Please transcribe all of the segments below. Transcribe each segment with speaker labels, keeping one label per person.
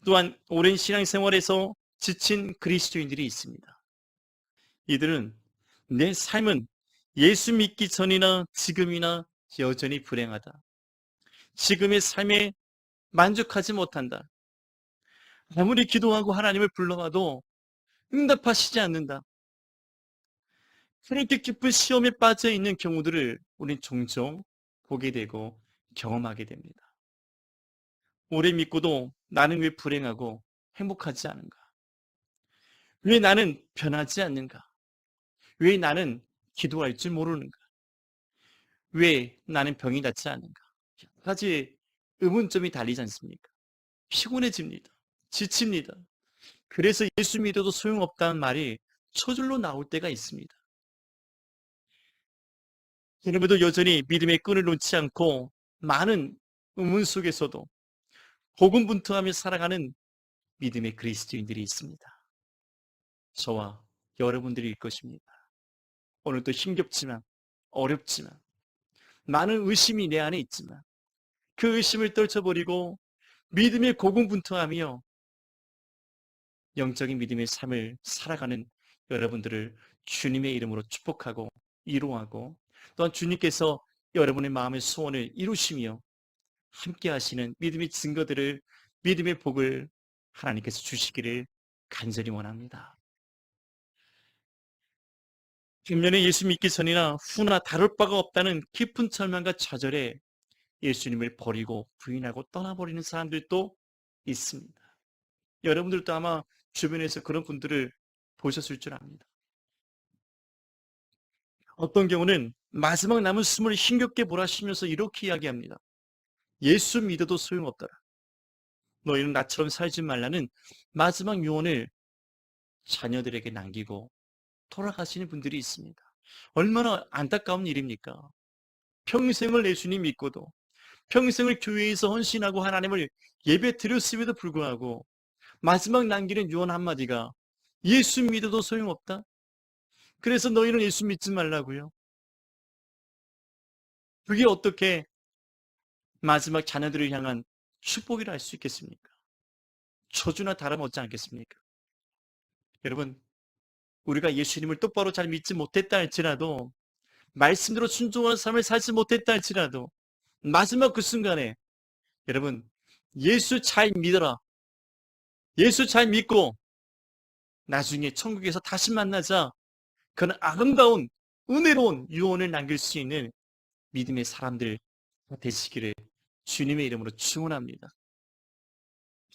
Speaker 1: 또한 오랜 신앙생활에서 지친 그리스도인들이 있습니다. 이들은 내 삶은 예수 믿기 전이나 지금이나 여전히 불행하다. 지금의 삶에 만족하지 못한다. 아무리 기도하고 하나님을 불러와도 응답하시지 않는다. 그렇게 깊은 시험에 빠져 있는 경우들을 우린 종종 보게 되고 경험하게 됩니다. 오래 믿고도 나는 왜 불행하고 행복하지 않은가? 왜 나는 변하지 않는가? 왜 나는 기도할 줄 모르는가? 왜 나는 병이 낫지 않는가? 여러 가지 의문점이 달리지 않습니까? 피곤해집니다. 지칩니다. 그래서 예수 믿어도 소용없다는 말이 저절로 나올 때가 있습니다. 여러분도 여전히 믿음의 끈을 놓지 않고 많은 의문 속에서도 고군분투하며 살아가는 믿음의 그리스도인들이 있습니다. 저와 여러분들일 것입니다. 오늘도 힘겹지만 어렵지만 많은 의심이 내 안에 있지만 그 의심을 떨쳐버리고 믿음의 고군분투하며 영적인 믿음의 삶을 살아가는 여러분들을 주님의 이름으로 축복하고 위로하고 또한 주님께서 여러분의 마음의 소원을 이루시며 함께 하시는 믿음의 증거들을 믿음의 복을 하나님께서 주시기를 간절히 원합니다. 뒷면에 예수 믿기 전이나 후나 다를 바가 없다는 깊은 절망과 좌절에 예수님을 버리고 부인하고 떠나버리는 사람들도 있습니다. 여러분들도 아마 주변에서 그런 분들을 보셨을 줄 압니다. 어떤 경우는 마지막 남은 숨을 힘겹게 몰아쉬면서 이렇게 이야기합니다. 예수 믿어도 소용없더라. 너희는 나처럼 살지 말라는 마지막 유언을 자녀들에게 남기고 돌아가시는 분들이 있습니다. 얼마나 안타까운 일입니까? 평생을 예수님 믿고도 평생을 교회에서 헌신하고 하나님을 예배 드렸음에도 불구하고 마지막 남기는 유언 한마디가 예수 믿어도 소용없다? 그래서 너희는 예수 믿지 말라고요? 그게 어떻게 마지막 자녀들을 향한 축복이라 할 수 있겠습니까? 저주나 다름없지 않겠습니까? 여러분, 우리가 예수님을 똑바로 잘 믿지 못했다 할지라도 말씀대로 순종하는 삶을 살지 못했다 할지라도 마지막 그 순간에 여러분 예수 잘 믿어라. 예수 잘 믿고 나중에 천국에서 다시 만나자 그는 아름다운 은혜로운 유언을 남길 수 있는 믿음의 사람들 되시기를 주님의 이름으로 축원합니다.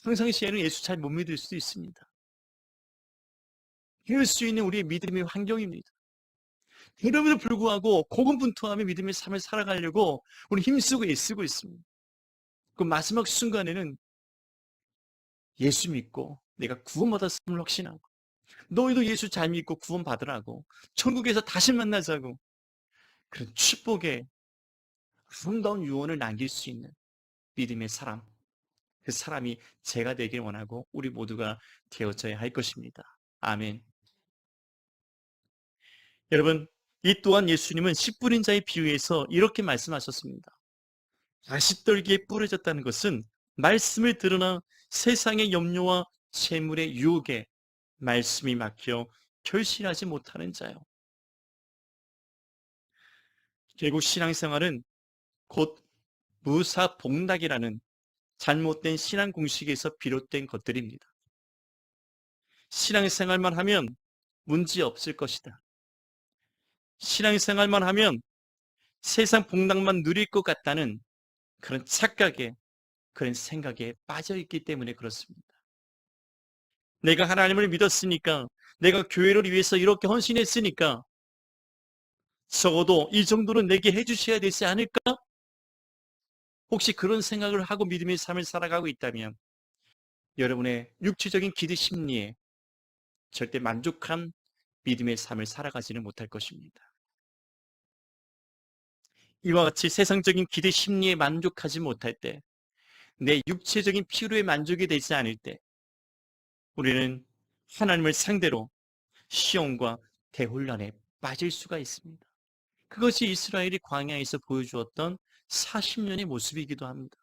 Speaker 1: 평상시에는 예수 잘 못 믿을 수도 있습니다. 그럴 수 있는 우리의 믿음의 환경입니다. 그럼에도 불구하고 고군분투하며 믿음의 삶을 살아가려고 우리 힘쓰고 애쓰고 있습니다. 그 마지막 순간에는 예수 믿고 내가 구원받았음을 확신하고 너희도 예수 잘 믿고 구원받으라고 천국에서 다시 만나자고 그런 축복의 아름다운 유언을 남길 수 있는 믿음의 사람, 그 사람이 제가 되길 원하고 우리 모두가 되어져야 할 것입니다. 아멘. 여러분, 이 또한 예수님은 씨 뿌린 자의 비유에서 이렇게 말씀하셨습니다. 가시떨기에 뿌려졌다는 것은 말씀을 들으나 세상의 염려와 재물의 유혹에 말씀이 막혀 결실하지 못하는 자요. 결국 신앙생활은 곧 무사복락이라는 잘못된 신앙 공식에서 비롯된 것들입니다. 신앙생활만 하면 문제 없을 것이다. 신앙생활만 하면 세상 복락만 누릴 것 같다는 그런 착각에 그런 생각에 빠져 있기 때문에 그렇습니다. 내가 하나님을 믿었으니까 내가 교회를 위해서 이렇게 헌신했으니까 적어도 이 정도는 내게 해주셔야 되지 않을까? 혹시 그런 생각을 하고 믿음의 삶을 살아가고 있다면 여러분의 육체적인 기대 심리에 절대 만족한 믿음의 삶을 살아가지는 못할 것입니다. 이와 같이 세상적인 기대 심리에 만족하지 못할 때, 내 육체적인 필요에 만족이 되지 않을 때 우리는 하나님을 상대로 시험과 대혼란에 빠질 수가 있습니다. 그것이 이스라엘이 광야에서 보여주었던 40년의 모습이기도 합니다.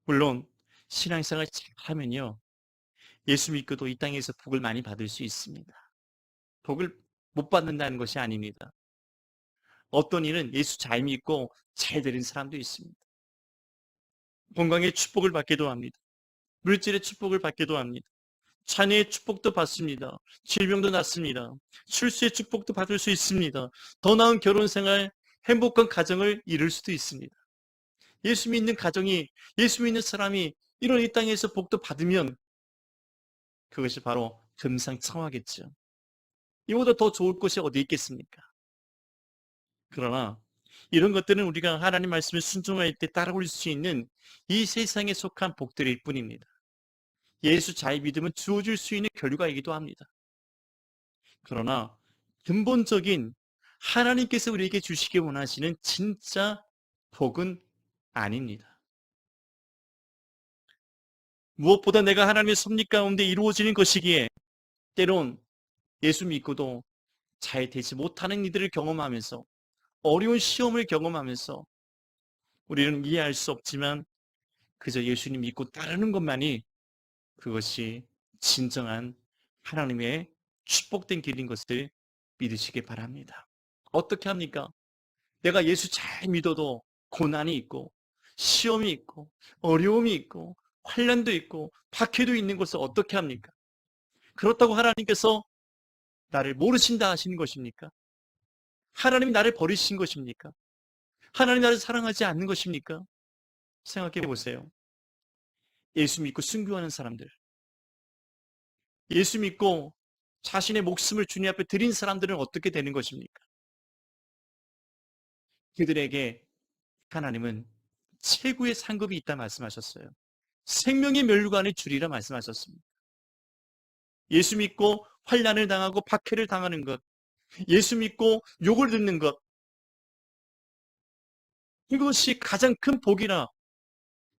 Speaker 1: 물론 신앙생활 잘하면요, 예수 믿고도 이 땅에서 복을 많이 받을 수 있습니다. 복을 못 받는다는 것이 아닙니다. 어떤 이는 예수 잘 믿고 잘 되는 사람도 있습니다. 건강의 축복을 받기도 합니다. 물질의 축복을 받기도 합니다. 자녀의 축복도 받습니다. 질병도 낫습니다. 출세의 축복도 받을 수 있습니다. 더 나은 결혼 생활, 행복한 가정을 이룰 수도 있습니다. 예수 믿는 가정이, 예수 믿는 사람이 이런 이 땅에서 복도 받으면 그것이 바로 금상첨화겠죠. 이보다 더 좋을 것이 어디 있겠습니까? 그러나 이런 것들은 우리가 하나님 말씀을 순종할 때 따라올 수 있는 이 세상에 속한 복들일 뿐입니다. 예수 잘 믿으면 주어질 수 있는 결과이기도 합니다. 그러나 근본적인 하나님께서 우리에게 주시기 원하시는 진짜 복은 아닙니다. 무엇보다 내가 하나님의 섭리 가운데 이루어지는 것이기에 때론 예수 믿고도 잘 되지 못하는 이들을 경험하면서 어려운 시험을 경험하면서 우리는 이해할 수 없지만 그저 예수님 믿고 따르는 것만이 그것이 진정한 하나님의 축복된 길인 것을 믿으시기 바랍니다. 어떻게 합니까? 내가 예수 잘 믿어도 고난이 있고 시험이 있고 어려움이 있고 환난도 있고 박해도 있는 것을 어떻게 합니까? 그렇다고 하나님께서 나를 모르신다 하시는 것입니까? 하나님이 나를 버리신 것입니까? 하나님 나를 사랑하지 않는 것입니까? 생각해 보세요. 예수 믿고 순교하는 사람들, 예수 믿고 자신의 목숨을 주님 앞에 드린 사람들은 어떻게 되는 것입니까? 그들에게 하나님은 최고의 상급이 있다 말씀하셨어요. 생명의 멸류관을 주리라 말씀하셨습니다. 예수 믿고 환난을 당하고 박해를 당하는 것, 예수 믿고 욕을 듣는 것, 이것이 가장 큰 복이라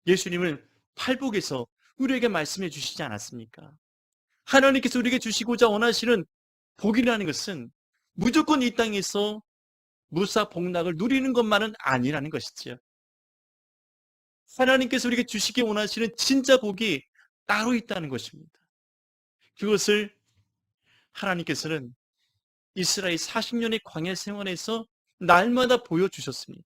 Speaker 1: 예수님은 팔복에서 우리에게 말씀해 주시지 않았습니까? 하나님께서 우리에게 주시고자 원하시는 복이라는 것은 무조건 이 땅에서 무사 복락을 누리는 것만은 아니라는 것이지요. 하나님께서 우리에게 주시기 원하시는 진짜 복이 따로 있다는 것입니다. 그것을 하나님께서는 이스라엘 40년의 광야 생활에서 날마다 보여주셨습니다.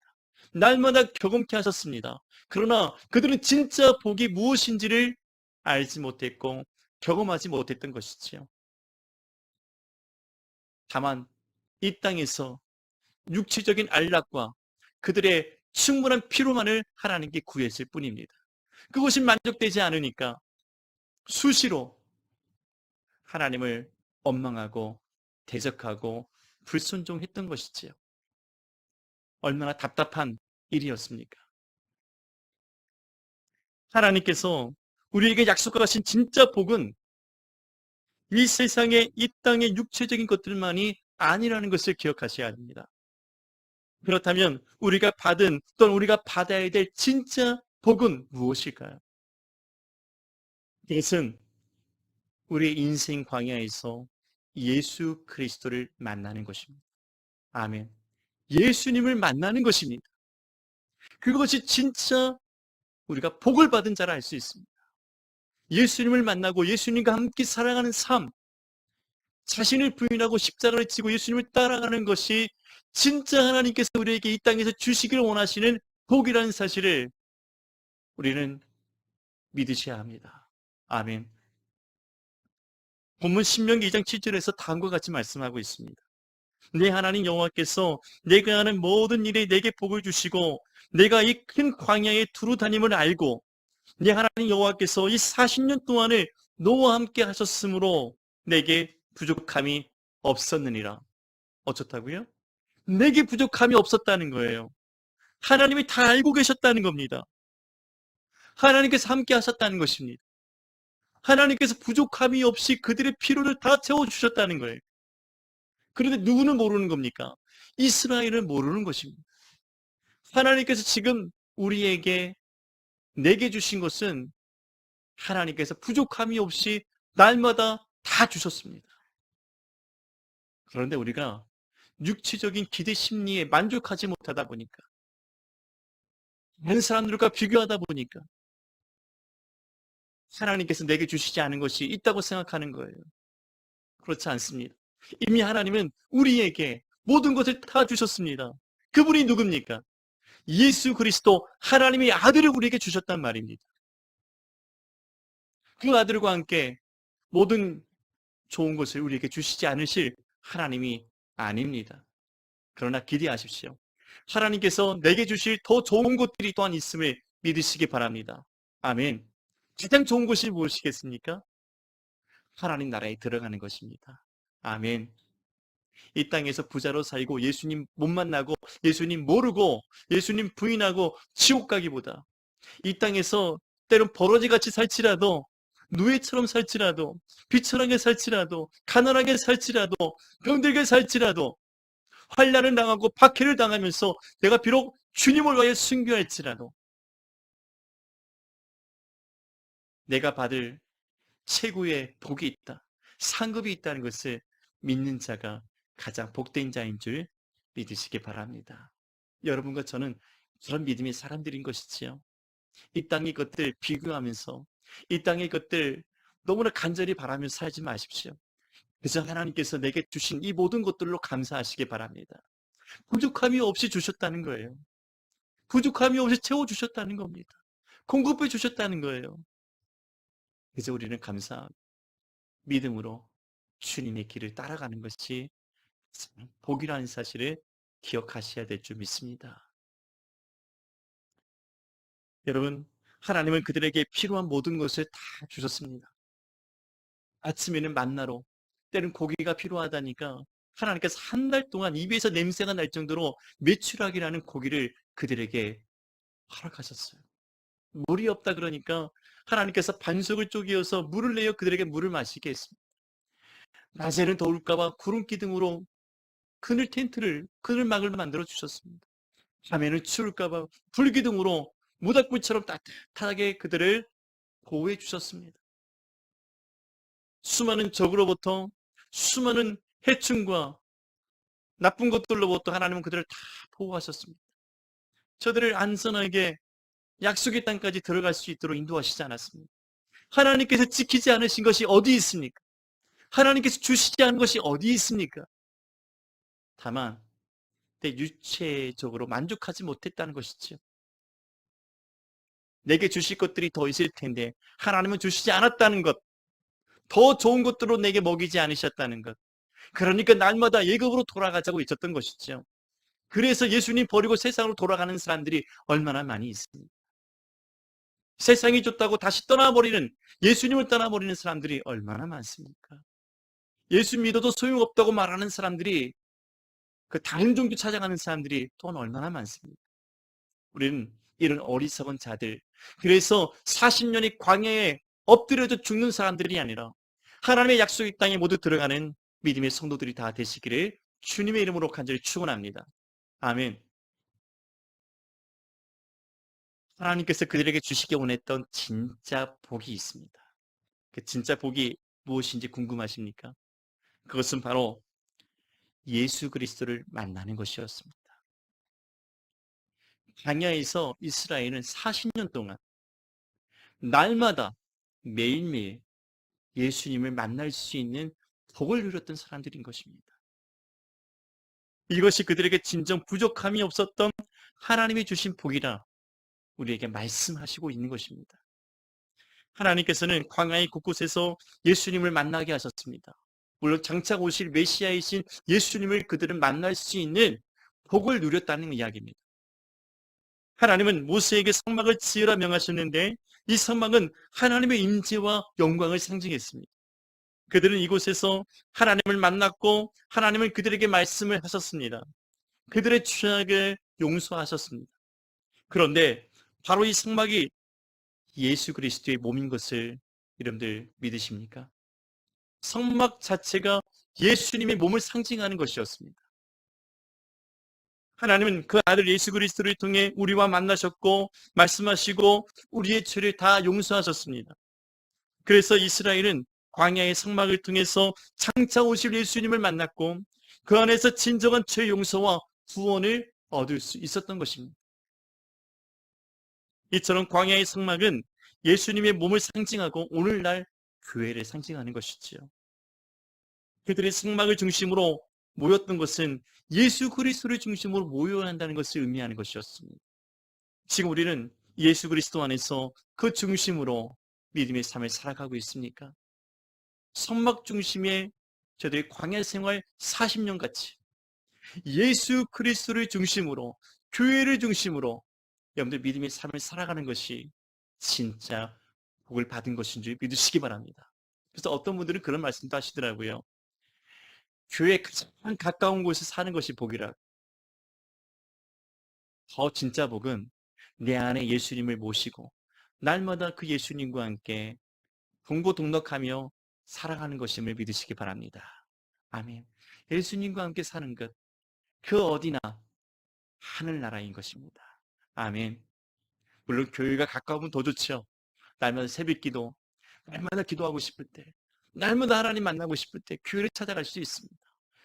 Speaker 1: 날마다 경험케 하셨습니다. 그러나 그들은 진짜 복이 무엇인지를 알지 못했고 경험하지 못했던 것이지요. 다만 이 땅에서 육체적인 안락과 그들의 충분한 피로만을 하나님께 구했을 뿐입니다. 그것이 만족되지 않으니까 수시로 하나님을 원망하고 대적하고 불순종했던 것이지요. 얼마나 답답한 일이었습니까? 하나님께서 우리에게 약속하신 진짜 복은 이 세상의 이 땅의 육체적인 것들만이 아니라는 것을 기억하셔야 합니다. 그렇다면 우리가 받은 또는 우리가 받아야 될 진짜 복은 무엇일까요? 그것은 우리의 인생 광야에서 예수 그리스도를 만나는 것입니다. 아멘. 예수님을 만나는 것입니다. 그것이 진짜 우리가 복을 받은 자라 알 수 있습니다. 예수님을 만나고 예수님과 함께 살아가는 삶, 자신을 부인하고 십자가를 지고 예수님을 따라가는 것이 진짜 하나님께서 우리에게 이 땅에서 주시기를 원하시는 복이라는 사실을 우리는 믿으셔야 합니다. 아멘. 본문 신명기 2장 7절에서 다음과 같이 말씀하고 있습니다. 내 하나님 여호와께서 내가 하는 모든 일에 내게 복을 주시고 내가 이 큰 광야에 두루 다님을 알고 내 하나님 여호와께서 이 40년 동안을 너와 함께 하셨으므로 내게 부족함이 없었느니라. 어쩌다고요? 내게 부족함이 없었다는 거예요. 하나님이 다 알고 계셨다는 겁니다. 하나님께서 함께 하셨다는 것입니다. 하나님께서 부족함이 없이 그들의 필요를 다 채워주셨다는 거예요. 그런데 누구는 모르는 겁니까? 이스라엘은 모르는 것입니다. 하나님께서 지금 우리에게 내게 주신 것은 하나님께서 부족함이 없이 날마다 다 주셨습니다. 그런데 우리가 육체적인 기대 심리에 만족하지 못하다 보니까 다른 사람들과 비교하다 보니까 하나님께서 내게 주시지 않은 것이 있다고 생각하는 거예요. 그렇지 않습니다. 이미 하나님은 우리에게 모든 것을 다 주셨습니다. 그분이 누굽니까? 예수 그리스도 하나님의 아들을 우리에게 주셨단 말입니다. 그 아들과 함께 모든 좋은 것을 우리에게 주시지 않으실 하나님이 아닙니다. 그러나 기대하십시오. 하나님께서 내게 주실 더 좋은 것들이 또한 있음을 믿으시기 바랍니다. 아멘. 가장 좋은 것이 무엇이겠습니까? 하나님 나라에 들어가는 것입니다. 아멘. 이 땅에서 부자로 살고 예수님 못 만나고 예수님 모르고 예수님 부인하고 지옥 가기보다 이 땅에서 때론 버러지같이 살지라도 노예처럼 살지라도 비천하게 살지라도 가난하게 살지라도 병들게 살지라도 환난을 당하고 박해를 당하면서 내가 비록 주님을 위하여 순교할지라도 내가 받을 최고의 복이 있다. 상급이 있다는 것을 믿는 자가 가장 복된 자인 줄 믿으시기 바랍니다. 여러분과 저는 그런 믿음의 사람들인 것이지요. 이 땅의 것들 비교하면서 이 땅의 것들 너무나 간절히 바라며 살지 마십시오. 그래서 하나님께서 내게 주신 이 모든 것들로 감사하시기 바랍니다. 부족함이 없이 주셨다는 거예요. 부족함이 없이 채워주셨다는 겁니다. 공급해 주셨다는 거예요. 그래서 우리는 감사하고 믿음으로 주님의 길을 따라가는 것이 복이라는 사실을 기억하셔야 될 줄 믿습니다. 여러분, 하나님은 그들에게 필요한 모든 것을 다 주셨습니다. 아침에는 만나로, 때는 고기가 필요하다니까 하나님께서 한 달 동안 입에서 냄새가 날 정도로 메추라기라는 고기를 그들에게 허락하셨어요. 물이 없다 그러니까 하나님께서 반석을 쪼개어서 물을 내어 그들에게 물을 마시게 했습니다. 낮에는 더울까봐 구름 기둥으로 그늘막을 만들어 주셨습니다. 밤에는 추울까봐 불기둥으로 모닥불처럼 따뜻하게 그들을 보호해 주셨습니다. 수많은 적으로부터 수많은 해충과 나쁜 것들로부터 하나님은 그들을 다 보호하셨습니다. 저들을 안전하게 약속의 땅까지 들어갈 수 있도록 인도하시지 않았습니다. 하나님께서 지키지 않으신 것이 어디 있습니까? 하나님께서 주시지 않은 것이 어디 있습니까? 다만 내 육체적으로 만족하지 못했다는 것이죠. 내게 주실 것들이 더 있을 텐데 하나님은 주시지 않았다는 것, 더 좋은 것들로 내게 먹이지 않으셨다는 것. 그러니까 날마다 예급으로 돌아가자고 있었던 것이죠. 그래서 예수님 버리고 세상으로 돌아가는 사람들이 얼마나 많이 있습니다. 세상이 좋다고 다시 떠나버리는, 예수님을 떠나버리는 사람들이 얼마나 많습니까? 예수 믿어도 소용없다고 말하는 사람들이, 그 다른 종교 찾아가는 사람들이 또한 얼마나 많습니까? 우리는 이런 어리석은 자들, 그래서 40년이 광야에 엎드려져 죽는 사람들이 아니라 하나님의 약속의 땅에 모두 들어가는 믿음의 성도들이 다 되시기를 주님의 이름으로 간절히 축원합니다. 아멘. 하나님께서 그들에게 주시기 원했던 진짜 복이 있습니다. 그 진짜 복이 무엇인지 궁금하십니까? 그것은 바로 예수 그리스도를 만나는 것이었습니다. 광야에서 이스라엘은 40년 동안 날마다 매일매일 예수님을 만날 수 있는 복을 누렸던 사람들인 것입니다. 이것이 그들에게 진정 부족함이 없었던 하나님이 주신 복이라 우리에게 말씀하시고 있는 것입니다. 하나님께서는 광야의 곳곳에서 예수님을 만나게 하셨습니다. 물론 장차 오실 메시아이신 예수님을 그들은 만날 수 있는 복을 누렸다는 이야기입니다. 하나님은 모세에게 성막을 지으라 명하셨는데 이 성막은 하나님의 임재와 영광을 상징했습니다. 그들은 이곳에서 하나님을 만났고 하나님은 그들에게 말씀을 하셨습니다. 그들의 죄악을 용서하셨습니다. 그런데 바로 이 성막이 예수 그리스도의 몸인 것을 여러분들 믿으십니까? 성막 자체가 예수님의 몸을 상징하는 것이었습니다. 하나님은 그 아들 예수 그리스도를 통해 우리와 만나셨고 말씀하시고 우리의 죄를 다 용서하셨습니다. 그래서 이스라엘은 광야의 성막을 통해서 장차 오실 예수님을 만났고 그 안에서 진정한 죄 용서와 구원을 얻을 수 있었던 것입니다. 이처럼 광야의 성막은 예수님의 몸을 상징하고 오늘날 교회를 상징하는 것이지요. 그들의 성막을 중심으로 모였던 것은 예수 그리스도를 중심으로 모여야 한다는 것을 의미하는 것이었습니다. 지금 우리는 예수 그리스도 안에서 그 중심으로 믿음의 삶을 살아가고 있습니까? 성막 중심의 저들의 광야 생활 40년 같이 예수 그리스도를 중심으로 교회를 중심으로 여러분들 믿음의 삶을 살아가는 것이 진짜 복을 받은 것인 줄 믿으시기 바랍니다. 그래서 어떤 분들은 그런 말씀도 하시더라고요. 교회에 가장 가까운 곳에 사는 것이 복이라. 더 진짜 복은 내 안에 예수님을 모시고 날마다 그 예수님과 함께 동고동락하며 살아가는 것임을 믿으시기 바랍니다. 아멘. 예수님과 함께 사는 것, 그 어디나 하늘나라인 것입니다. 아멘. 물론 교회가 가까우면 더 좋죠. 날마다 새벽기도, 날마다 기도하고 싶을 때, 날마다 하나님 만나고 싶을 때 교회를 찾아갈 수 있습니다.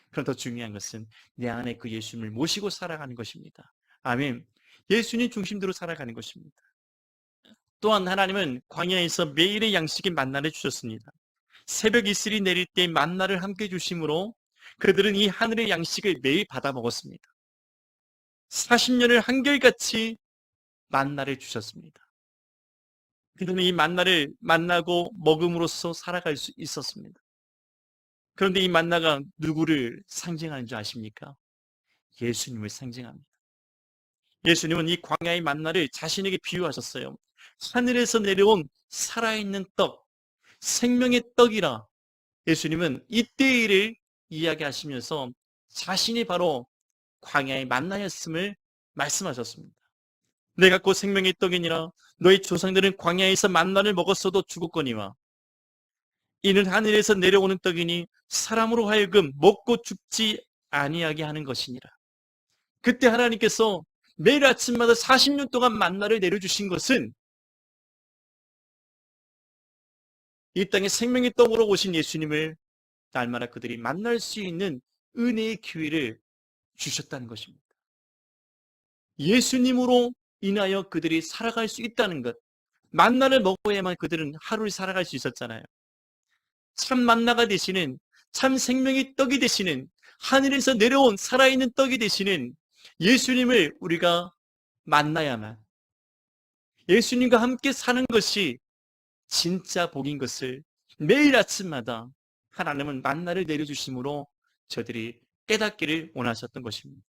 Speaker 1: 그럼 더 중요한 것은 내 안에 그 예수님을 모시고 살아가는 것입니다. 아멘. 예수님 중심대로 살아가는 것입니다. 또한 하나님은 광야에서 매일의 양식의 만나를 주셨습니다. 새벽 이슬이 내릴 때 만나를 함께 주심으로 그들은 이 하늘의 양식을 매일 받아 먹었습니다. 40년을 한결같이 만나를 주셨습니다. 그들은 이 만나를 만나고 먹음으로써 살아갈 수 있었습니다. 그런데 이 만나가 누구를 상징하는 줄 아십니까? 예수님을 상징합니다. 예수님은 이 광야의 만나를 자신에게 비유하셨어요. 하늘에서 내려온 살아있는 떡, 생명의 떡이라. 예수님은 이때의 일을 이야기하시면서 자신이 바로 광야의 만나였음을 말씀하셨습니다. 내가 곧 생명의 떡이니라. 너희 조상들은 광야에서 만나를 먹었어도 죽었거니와 이는 하늘에서 내려오는 떡이니 사람으로 하여금 먹고 죽지 아니하게 하는 것이니라. 그때 하나님께서 매일 아침마다 40년 동안 만나를 내려주신 것은 이 땅에 생명의 떡으로 오신 예수님을 날마다 그들이 만날 수 있는 은혜의 기회를 주셨다는 것입니다. 예수님으로 인하여 그들이 살아갈 수 있다는 것, 만나를 먹어야만 그들은 하루를 살아갈 수 있었잖아요. 참 만나가 되시는, 참 생명의 떡이 되시는, 하늘에서 내려온 살아있는 떡이 되시는 예수님을 우리가 만나야만, 예수님과 함께 사는 것이 진짜 복인 것을 매일 아침마다 하나님은 만나를 내려주심으로 저들이 깨닫기를 원하셨던 것입니다.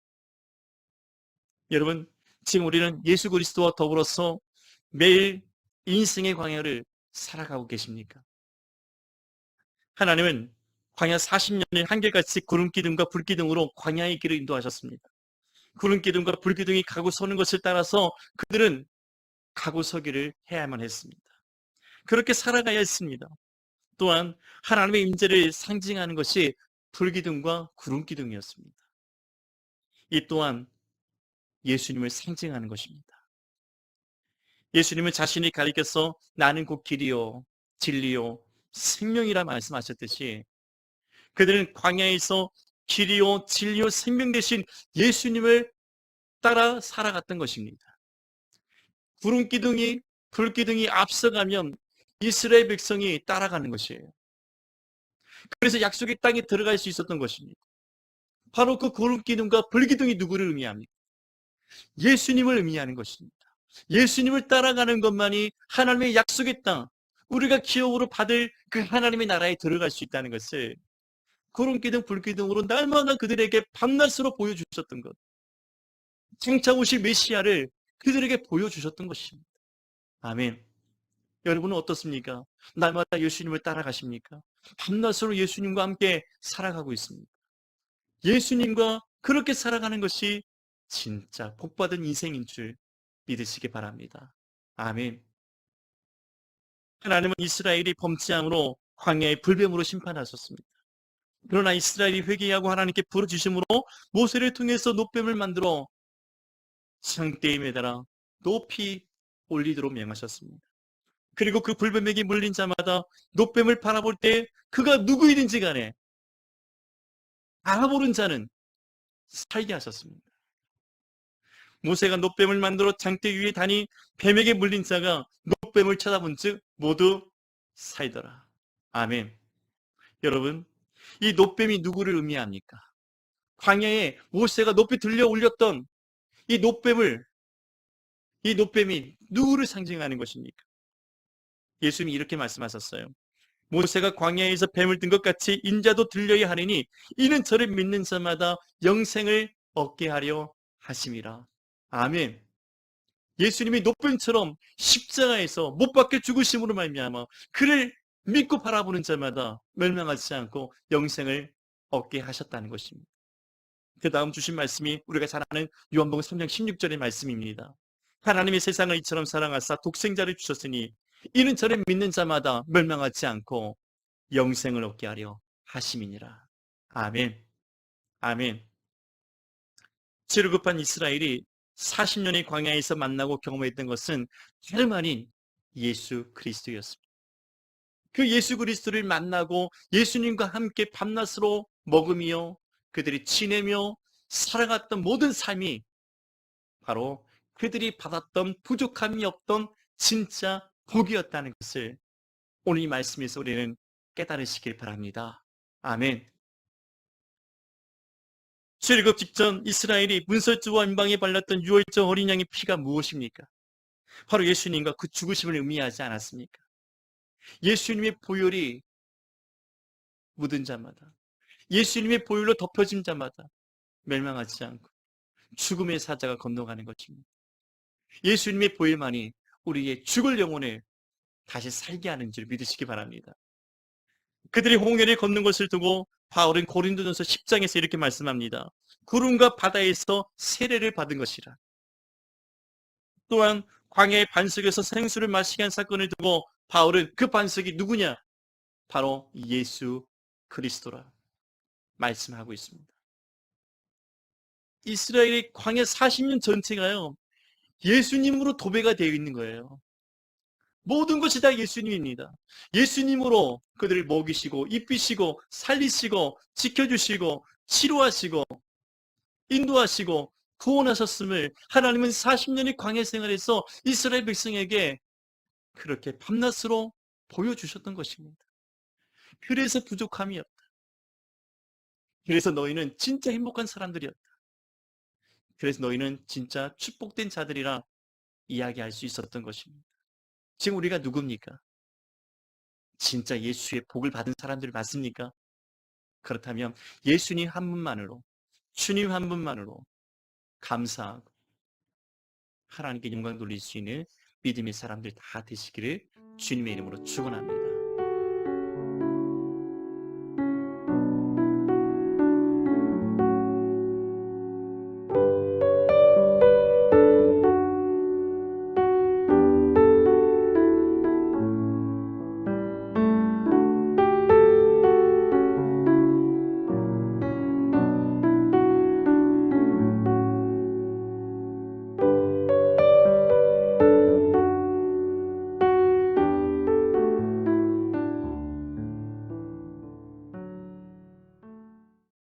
Speaker 1: 여러분, 지금 우리는 예수 그리스도와 더불어서 매일 인생의 광야를 살아가고 계십니까? 하나님은 광야 40년을 한결같이 구름기둥과 불기둥으로 광야의 길을 인도하셨습니다. 구름기둥과 불기둥이 가고 서는 것을 따라서 그들은 가고 서기를 해야만 했습니다. 그렇게 살아가야 했습니다. 또한 하나님의 임재를 상징하는 것이 불기둥과 구름기둥이었습니다. 이 또한 예수님을 상징하는 것입니다. 예수님은 자신이 가리켜서 나는 곧 길이요 진리요 생명이라 말씀하셨듯이 그들은 광야에서 길이요 진리요 생명 대신 예수님을 따라 살아갔던 것입니다. 구름기둥이 불기둥이 앞서가면 이스라엘 백성이 따라가는 것이에요. 그래서 약속의 땅에 들어갈 수 있었던 것입니다. 바로 그 구름기둥과 불기둥이 누구를 의미합니까? 예수님을 의미하는 것입니다. 예수님을 따라가는 것만이 하나님의 약속의 땅, 우리가 기업으로 받을 그 하나님의 나라에 들어갈 수 있다는 것을 구름기둥 불기둥으로 날마다 그들에게 밤낮으로 보여주셨던 것, 장차 오실 메시아를 그들에게 보여주셨던 것입니다. 아멘. 여러분은 어떻습니까? 날마다 예수님을 따라가십니까? 밤낮으로 예수님과 함께 살아가고 있습니다. 예수님과 그렇게 살아가는 것이 진짜 복받은 인생인 줄 믿으시기 바랍니다. 아멘. 하나님은 이스라엘이 범죄함으로 광야의 불뱀으로 심판하셨습니다. 그러나 이스라엘이 회개하고 하나님께 부르짖음으로 모세를 통해서 놋뱀을 만들어 상대에 매달아 높이 올리도록 명하셨습니다. 그리고 그 불뱀에게 물린 자마다 놋뱀을 바라볼 때 그가 누구이든지 간에 알아보는 자는 살게 하셨습니다. 모세가 놋뱀을 만들어 장대 위에 다니 뱀에게 물린 자가 놋뱀을 쳐다본 즉 모두 살더라. 아멘. 여러분, 이 놋뱀이 누구를 의미합니까? 광야에 모세가 높이 들려 올렸던 이 놋뱀을, 이 놋뱀이 누구를 상징하는 것입니까? 예수님이 이렇게 말씀하셨어요. 모세가 광야에서 뱀을 든 것 같이 인자도 들려야 하리니 이는 저를 믿는 자마다 영생을 얻게 하려 하심이라. 아멘. 예수님이 놋뱀처럼 십자가에서 못 박혀 죽으심으로 말미암아 그를 믿고 바라보는 자마다 멸망하지 않고 영생을 얻게 하셨다는 것입니다. 그 다음 주신 말씀이 우리가 잘 아는 요한복음 3장 16절의 말씀입니다. 하나님이 세상을 이처럼 사랑하사 독생자를 주셨으니 이는 저를 믿는 자마다 멸망하지 않고 영생을 얻게 하려 하심이니라. 아멘. 아멘. 죄로 급한 이스라엘이 40년의 광야에서 만나고 경험했던 것은 다름 아닌 예수 그리스도였습니다. 그 예수 그리스도를 만나고 예수님과 함께 밤낮으로 먹으며 그들이 지내며 살아갔던 모든 삶이 바로 그들이 받았던 부족함이 없던 진짜 복이었다는 것을 오늘 이 말씀에서 우리는 깨달으시길 바랍니다. 아멘. 출애굽 직전 이스라엘이 문설주와 임방에 발랐던 유월절 어린 양의 피가 무엇입니까? 바로 예수님과 그 죽으심을 의미하지 않았습니까? 예수님의 보혈이 묻은 자마다, 예수님의 보혈로 덮여진 자마다 멸망하지 않고 죽음의 사자가 건너가는 것입니다. 예수님의 보혈만이 우리의 죽을 영혼을 다시 살게 하는 줄 믿으시기 바랍니다. 그들이 홍해를 걷는 것을 두고 바울은 고린도전서 10장에서 이렇게 말씀합니다. 구름과 바다에서 세례를 받은 것이라. 또한 광야의 반석에서 생수를 마시게 한 사건을 두고 바울은 그 반석이 누구냐? 바로 예수 그리스도라 말씀하고 있습니다. 이스라엘의 광야 40년 전체가요, 예수님으로 도배가 되어 있는 거예요. 모든 것이 다 예수님입니다. 예수님으로 그들을 먹이시고 입히시고 살리시고 지켜주시고 치료하시고 인도하시고 구원하셨음을 하나님은 40년의 광야 생활에서 이스라엘 백성에게 그렇게 밤낮으로 보여주셨던 것입니다. 그래서 부족함이 없다. 그래서 너희는 진짜 행복한 사람들이었다. 그래서 너희는 진짜 축복된 자들이라 이야기할 수 있었던 것입니다. 지금 우리가 누굽니까? 진짜 예수의 복을 받은 사람들 맞습니까? 그렇다면 예수님 한 분만으로, 주님 한 분만으로 감사하고 하나님께 영광 돌릴 수 있는 믿음의 사람들 다 되시기를 주님의 이름으로 축원합니다.